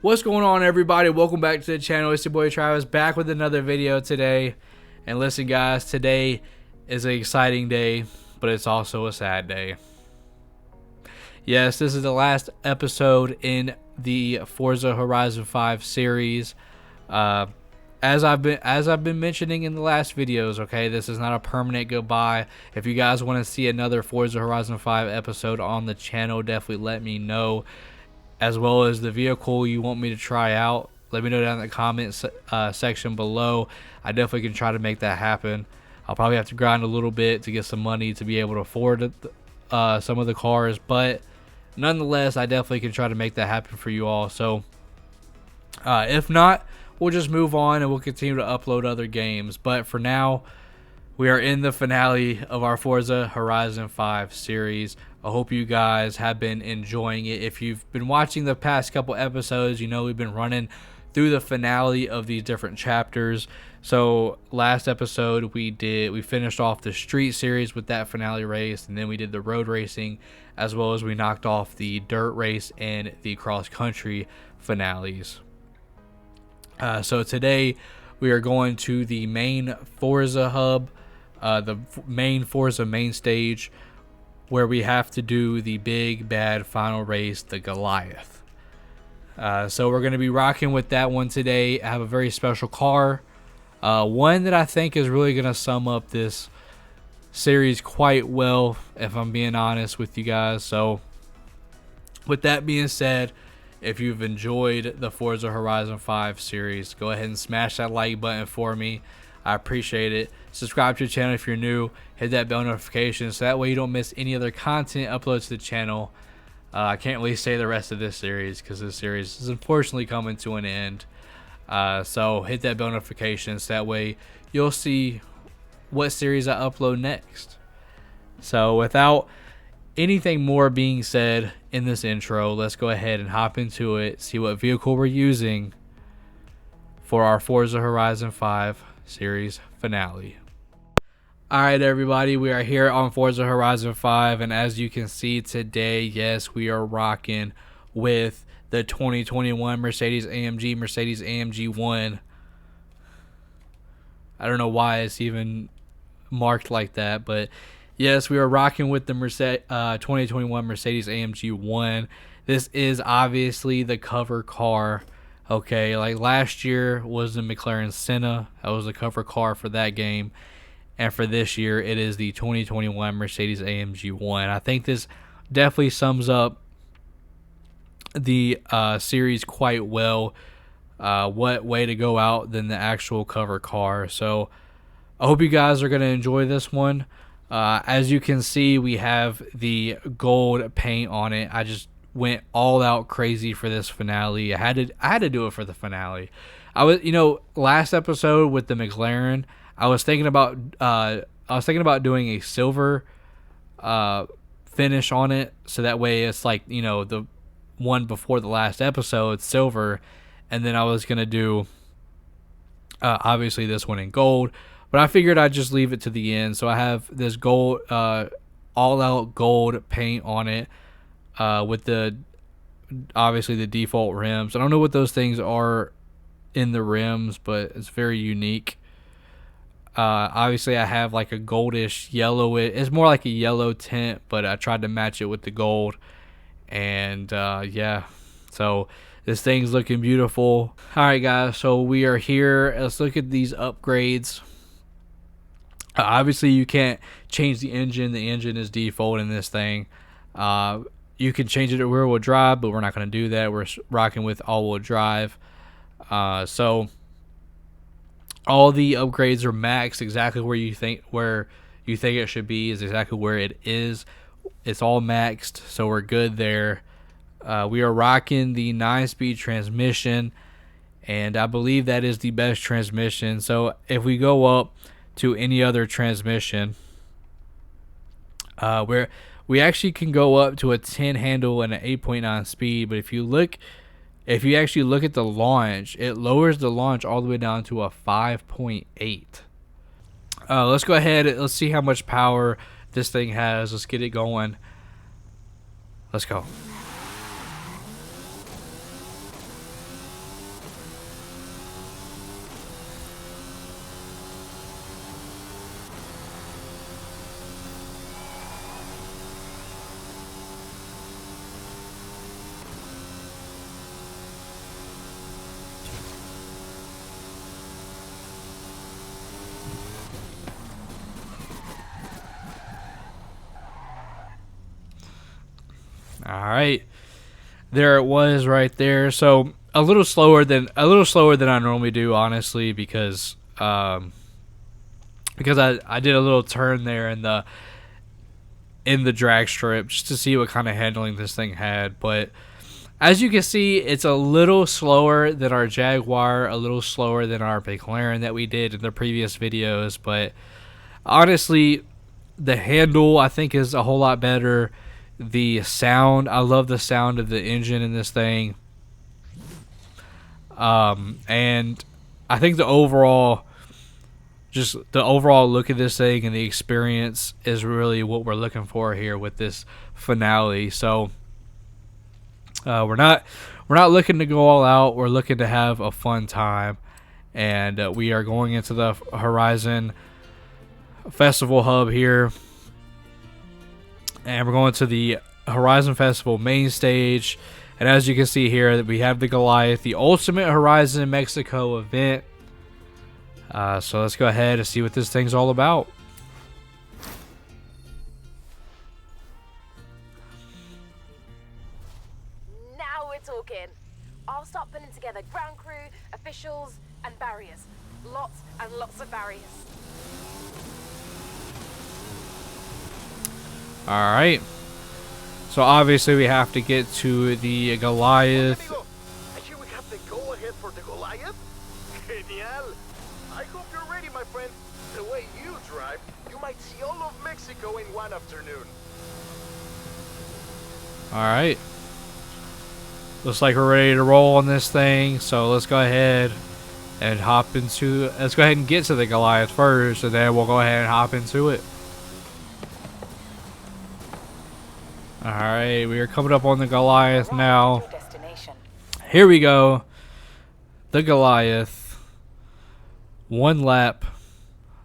What's going on, everybody? Welcome back to the channel. It's your boy Travis, back with another video today. And listen, guys, today is an exciting day, but it's also a sad day. Yes, this is the last episode in the Forza Horizon 5 series. As I've been mentioning in the last videos, okay, this is not a permanent goodbye. If you guys want to see another Forza Horizon 5 episode on the channel, definitely let me know. As well as the vehicle you want me to try out, let me know down in the comments section below. I definitely can try to make that happen. I'll probably have to grind a little bit to get some money to be able to afford some of the cars, but nonetheless, I definitely can try to make that happen for you all. So if not, we'll just move on and we'll continue to upload other games. But for now, we are in the finale of our Forza Horizon 5 series. I hope you guys have been enjoying it. If you've been watching the past couple episodes, you know we've been running through the finale of these different chapters. So last episode we finished off the street series with that finale race, and then we did the road racing, as well as we knocked off the dirt race and the cross country finales. So today we are going to the main Forza hub, the main Forza main stage, where we have to do the big bad final race, the Goliath. So we're going to be rocking with that one today. I have a very special car, one that I think is really going to sum up this series quite well, if I'm being honest with you guys. So with that being said, if you've enjoyed the Forza Horizon 5 series, go ahead and smash that like button for me. I appreciate it. Subscribe to the channel if you're new. Hit that bell notification so that way you don't miss any other content uploads to the channel. I can't really say the rest of this series because this series is unfortunately coming to an end. So hit that bell notification so that way you'll see what series I upload next. So without anything more being said in this intro, let's go ahead and hop into it, see what vehicle we're using for our Forza Horizon 5 series finale. Alright, everybody, we are here on Forza Horizon 5, and as you can see today, yes, we are rocking with the 2021 Mercedes-AMG 1. I don't know why it's even marked like that, but yes, we are rocking with the 2021 Mercedes-AMG 1. This is obviously the cover car. Okay, like last year was the McLaren Senna. That was the cover car for that game. And for this year, it is the 2021 Mercedes-AMG 1. I think this definitely sums up the series quite well. What way to go out than the actual cover car. So I hope you guys are going to enjoy this one. As you can see, we have the gold paint on it. I just went all out crazy for this finale. I had to do it for the finale. I was, last episode with the McLaren, I was thinking about doing a silver finish on it, so that way it's like, the one before the last episode, silver, and then I was gonna do obviously this one in gold, but I figured I'd just leave it to the end. So I have this gold, all out gold paint on it. With obviously the default rims. I don't know what those things are in the rims, but it's very unique. Obviously I have like a goldish yellow. It's more like a yellow tint, but I tried to match it with the gold. And yeah, so this thing's looking beautiful. Alright guys, so we are here. Let's look at these upgrades. Obviously you can't change the engine. The engine is default in this thing. You can change it to rear-wheel drive, but we're not going to do that. We're rocking with all-wheel drive. So all the upgrades are maxed exactly where you think it should be is exactly where it is. It's all maxed, so we're good there. We are rocking the 9-speed transmission, and I believe that is the best transmission. So if we go up to any other transmission, we actually can go up to a 10 handle and an 8.9 speed, but if you actually look at the launch, it lowers the launch all the way down to a 5.8. Let's go ahead. Let's see how much power this thing has. Let's get it going. Let's go. All right, there it was right there. So a little slower than I normally do, honestly, because I did a little turn there in the drag strip just to see what kind of handling this thing had. But as you can see, it's a little slower than our Jaguar, a little slower than our McLaren that we did in the previous videos. But honestly, the handle I think is a whole lot better. The sound, I love the sound of the engine in this thing. And I think the overall look of this thing and the experience is really what we're looking for here with this finale. So we're not looking to go all out. We're looking to have a fun time, and we are going into the Horizon Festival hub here, and we're going to the Horizon Festival main stage. And as you can see here, we have the Goliath, the Ultimate Horizon Mexico event. So let's go ahead and see what this thing's all about. Now we're talking. I'll start putting together ground crew, officials, and barriers. Lots and lots of barriers. All right. So obviously we have to get to the Goliath. I hear we have the go-ahead for the Goliath. Genial. I hope you're ready, my friend. The way you drive, you might see all of Mexico in one afternoon. All right. Looks like we're ready to roll on this thing. So let's go ahead and let's go ahead and get to the Goliath first, and then we'll go ahead and hop into it. Alright, we are coming up on the Goliath now. Here we go. The Goliath. One lap.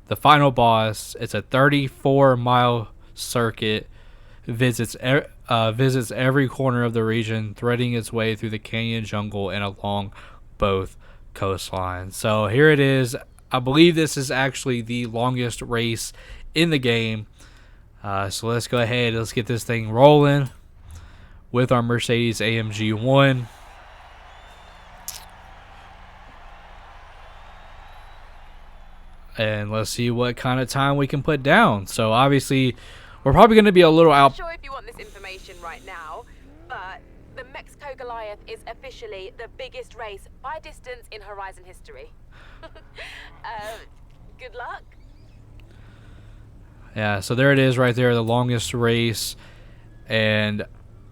The final boss. It's a 34-mile circuit. Visits every corner of the region, threading its way through the canyon jungle and along both coastlines. So here it is. I believe this is actually the longest race in the game. So let's go ahead. Let's get this thing rolling with our Mercedes AMG 1. And let's see what kind of time we can put down. So obviously, we're probably going to be a little out. I'm not sure if you want this information right now, but the Mexico Goliath is officially the biggest race by distance in Horizon history. Good luck. Yeah, so there it is right there, the longest race. And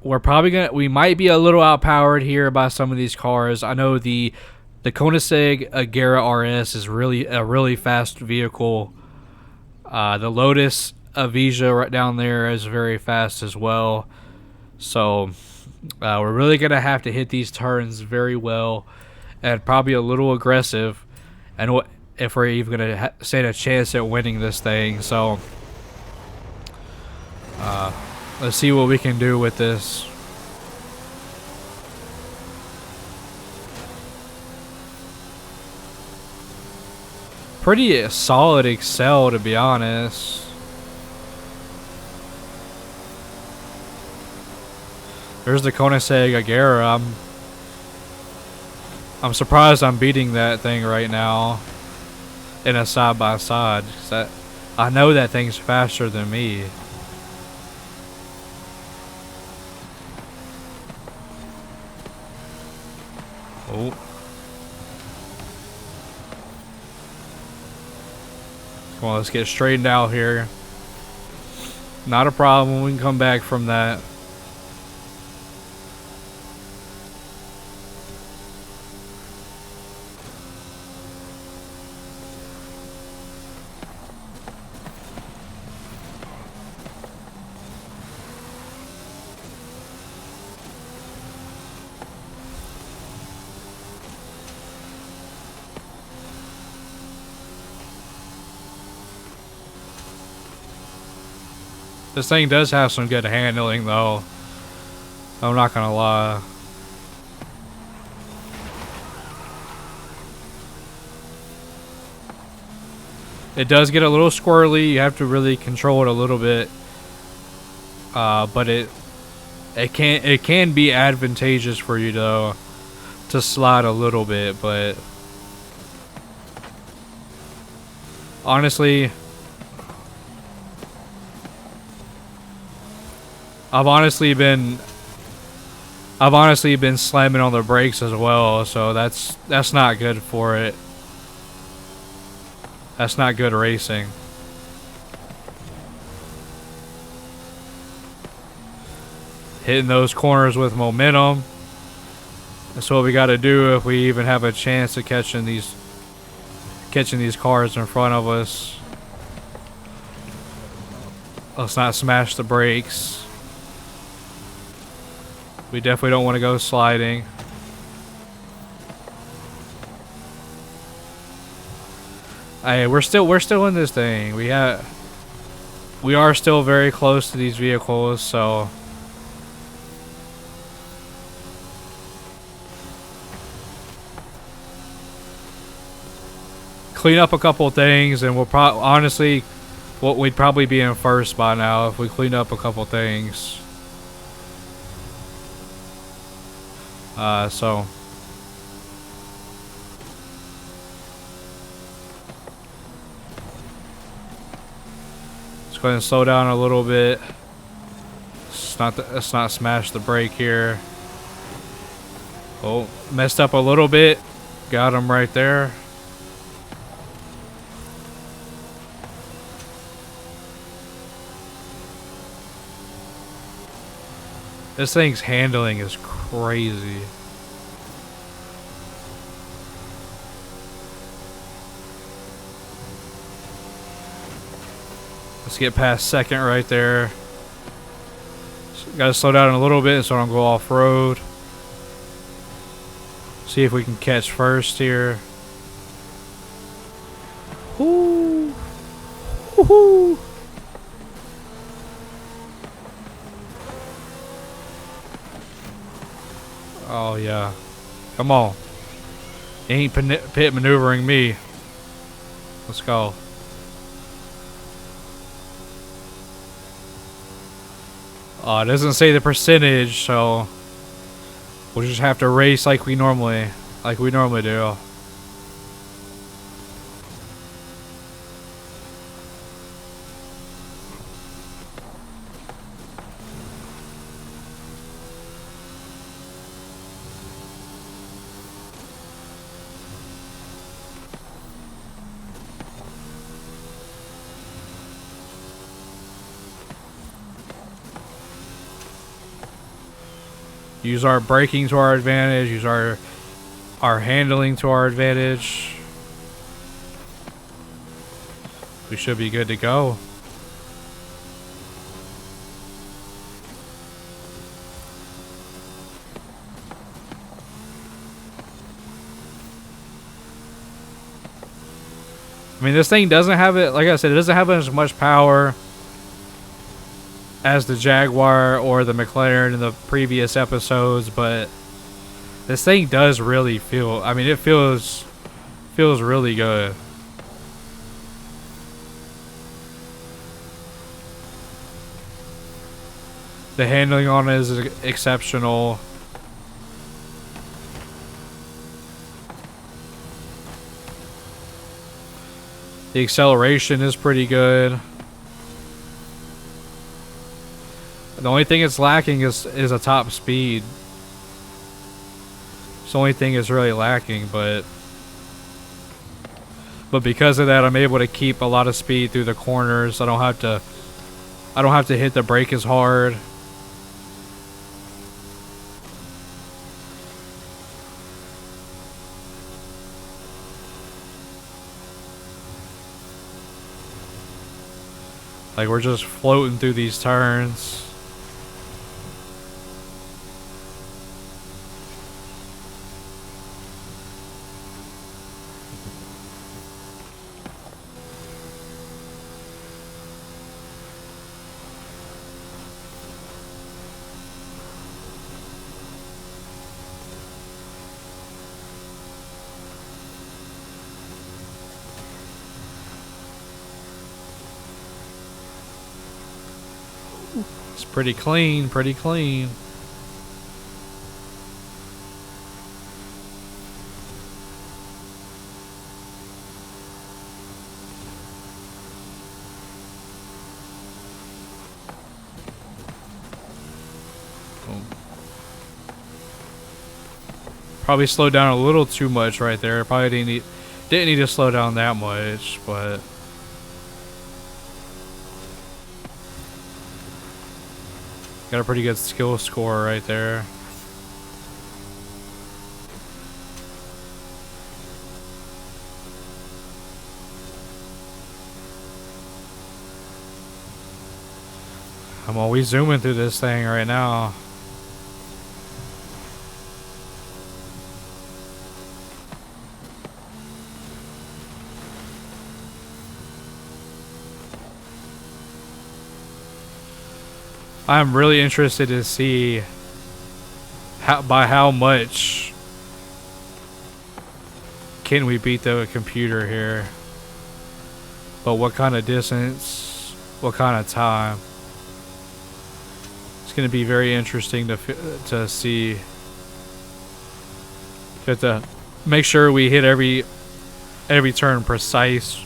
we might be a little outpowered here by some of these cars. I know the Koenigsegg Agera RS is a really fast vehicle. The Lotus Avija right down there is very fast as well. So we're really going to have to hit these turns very well and probably a little aggressive, and if we're even going to stand a chance at winning this thing. So let's see what we can do with this. Pretty solid Excel, to be honest. There's the Koenigsegg Agera. I'm surprised I'm beating that thing right now in a side-by-side. I know that thing's faster than me. Oh. Come on, let's get straightened out here. Not a problem. We can come back from that. This thing does have some good handling, though. I'm not gonna lie. It does get a little squirrely. You have to really control it a little bit. But It can be advantageous for you though to slide a little bit, but honestly, I've honestly been slamming on the brakes as well, so that's not good for it. That's not good racing. Hitting those corners with momentum. That's what we got to do if we even have a chance of catching these cars in front of us. Let's not smash the brakes. We definitely don't want to go sliding. Hey, we're still in this thing. We are still very close to these vehicles, so clean up a couple things, and we'll honestly, we'd probably be in first by now if we clean up a couple things. So let's go ahead and slow down a little bit. Let's not smash the brake here. Oh, messed up a little bit. Got him right there. This thing's handling is crazy. Let's get past second right there. Gotta slow down a little bit so I don't go off road. See if we can catch first here. Woo! Woohoo! Oh yeah, come on! You ain't pit maneuvering me. Let's go. It doesn't say the percentage, so we'll just have to race like we normally do. Use our braking to our advantage. Use our handling to our advantage. We should be good to go. I mean, this thing doesn't have it, like I said, it doesn't have as much power as the Jaguar or the McLaren in the previous episodes, but this thing does really feel, I mean, it feels really good. The handling on it is exceptional. The acceleration is pretty good. The only thing it's lacking is a top speed. It's the only thing it's really lacking, but because of that, I'm able to keep a lot of speed through the corners. I don't have to hit the brake as hard. Like, we're just floating through these turns. It's pretty clean, pretty clean. Probably slowed down a little too much right there. Probably didn't need to slow down that much, but got a pretty good skill score right there. I'm always zooming through this thing right now. I'm really interested to see by how much can we beat the computer here. But what kind of distance, what kind of time. It's going to be very interesting to see. We have to make sure we hit every turn precise.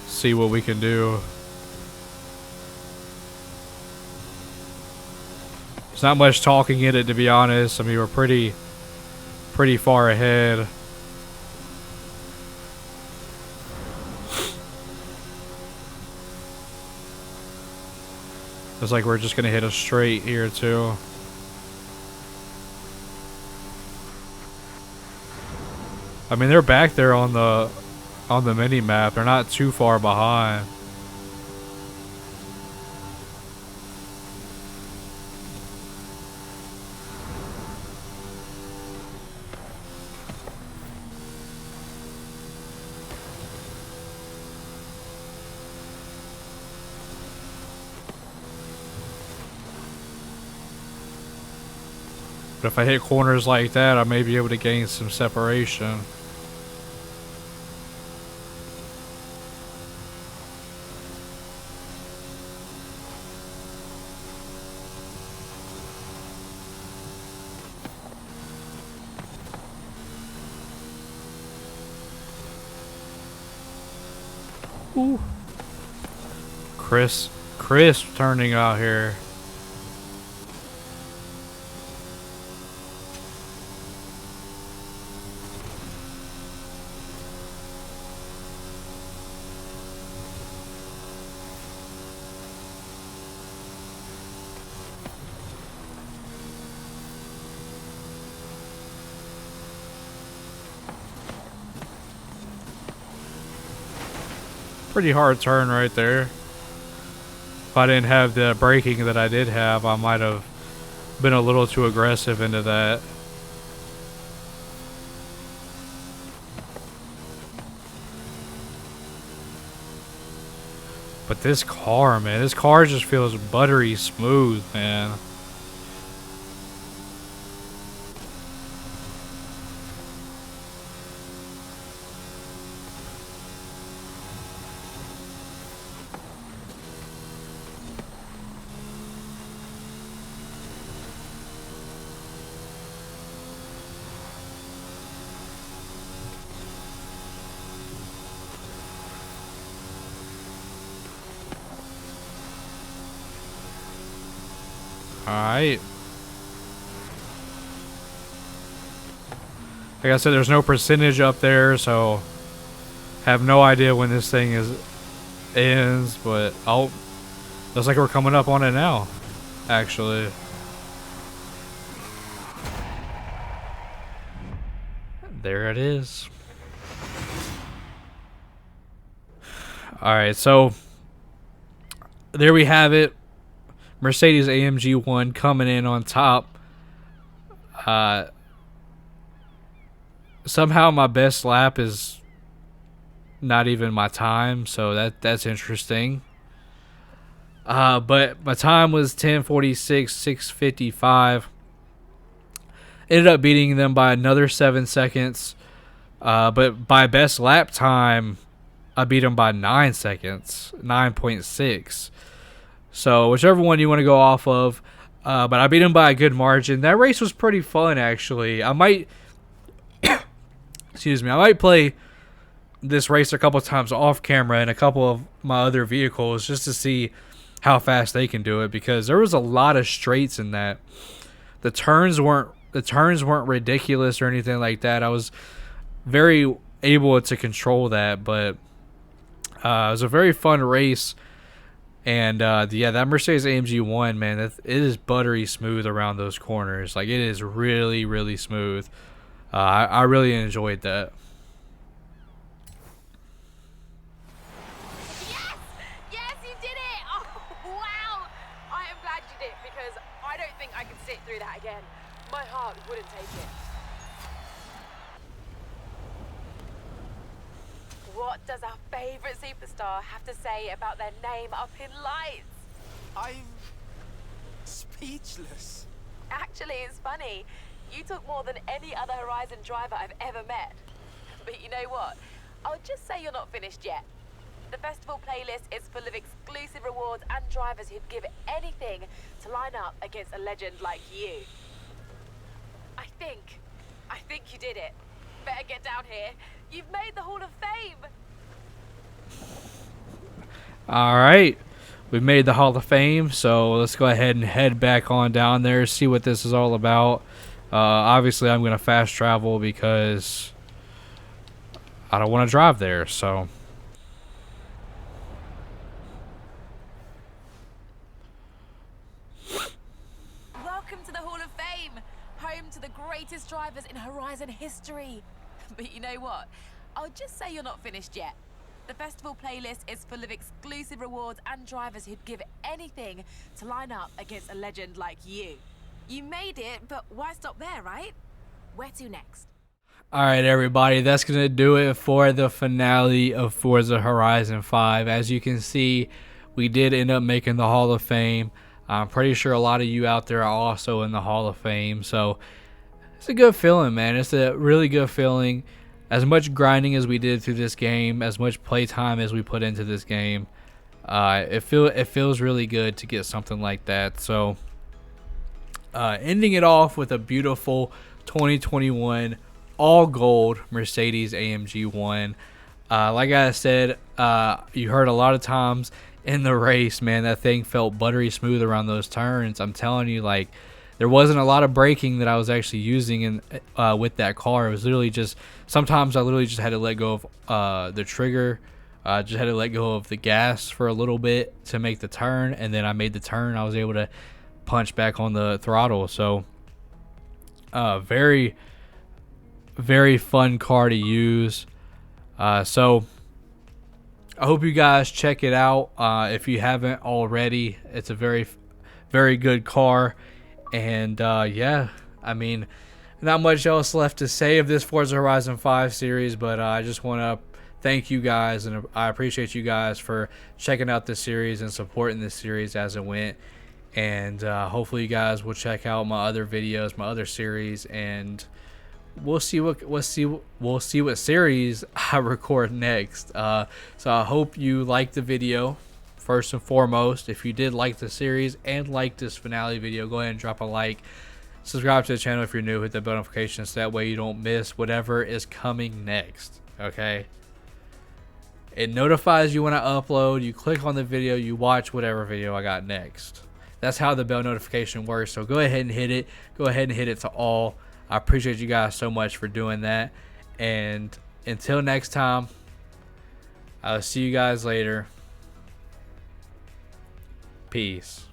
See what we can do. There's not much talking in it, to be honest. I mean, we're pretty far ahead. Looks like we're just gonna hit a straight here too. I mean, they're back there on the mini map. They're not too far behind. But if I hit corners like that, I may be able to gain some separation. Ooh. Crisp turning out here. Pretty hard turn right there. If I didn't have the braking that I did have, I might have been a little too aggressive into that. But this car, man, this car just feels buttery smooth, man. Alright. Like I said, there's no percentage up there, so have no idea when this thing ends, but oh, looks like we're coming up on it now, actually. There it is. Alright, so there we have it. Mercedes AMG 1 coming in on top. Somehow my best lap is not even my time, so that's interesting. But my time was 10:46, 6:55. Ended up beating them by another 7 seconds. But by best lap time, I beat them by 9 seconds, 9.6. So whichever one you want to go off of, but I beat him by a good margin. That race was pretty fun, actually. I might, excuse me, I might play this race a couple times off camera in a couple of my other vehicles just to see how fast they can do it, because there was a lot of straights in that. The turns weren't the turns weren't ridiculous or anything like that. I was very able to control that, but it was a very fun race. And yeah, that Mercedes AMG 1, man, it is buttery smooth around those corners. Like, it is really, really smooth. I really enjoyed that. Yes! Yes, you did it! Oh, wow! I am glad you did, because I don't think I could sit through that again. My heart wouldn't take it. What does our favorite superstar have to say about their name up in lights? I'm speechless. Actually, it's funny. You took more than any other Horizon driver I've ever met. But you know what? I'll just say you're not finished yet. The festival playlist is full of exclusive rewards and drivers who'd give anything to line up against a legend like you. I think you did it. Better get down here. You've made the Hall of Fame. All right. We made the Hall of Fame, so let's go ahead and head back on down there, see what this is all about. Obviously, I'm going to fast travel because I don't want to drive there, so... Welcome to the Hall of Fame, home to the greatest drivers in Horizon history. But you know what? I'll just say you're not finished yet. The festival playlist is full of exclusive rewards and drivers who'd give anything to line up against a legend like you. You made it, but why stop there, right? Where to next? All right, everybody, that's going to do it for the finale of Forza Horizon 5. As you can see, we did end up making the Hall of Fame. I'm pretty sure a lot of you out there are also in the Hall of Fame, so it's a good feeling, man. It's a really good feeling. As much grinding as we did through this game, as much playtime as we put into this game, it feels really good to get something like that. So, ending it off with a beautiful 2021 all gold Mercedes AMG 1. Like I said, you heard a lot of times in the race, man, that thing felt buttery smooth around those turns. I'm telling you, like, there wasn't a lot of braking that I was actually using in with that car. It was literally just, sometimes I literally just had to let go of the trigger, just had to let go of the gas for a little bit to make the turn, and then I made the turn. I was able to punch back on the throttle. So very, very fun car to use. So I hope you guys check it out if you haven't already. It's a very, very good car. And yeah, I mean, not much else left to say of this Forza Horizon 5 series, but I just want to thank you guys, and I appreciate you guys for checking out this series and supporting this series as it went. And hopefully you guys will check out my other videos, my other series, and we'll see what series I record next. So I hope you liked the video. First and foremost, if you did like the series and like this finale video, go ahead and drop a like. Subscribe to the channel if you're new. Hit the bell notifications so that way you don't miss whatever is coming next. Okay? It notifies you when I upload. You click on the video, you watch whatever video I got next. That's how the bell notification works. So go ahead and hit it. Go ahead and hit it to all. I appreciate you guys so much for doing that. And until next time, I'll see you guys later. Peace.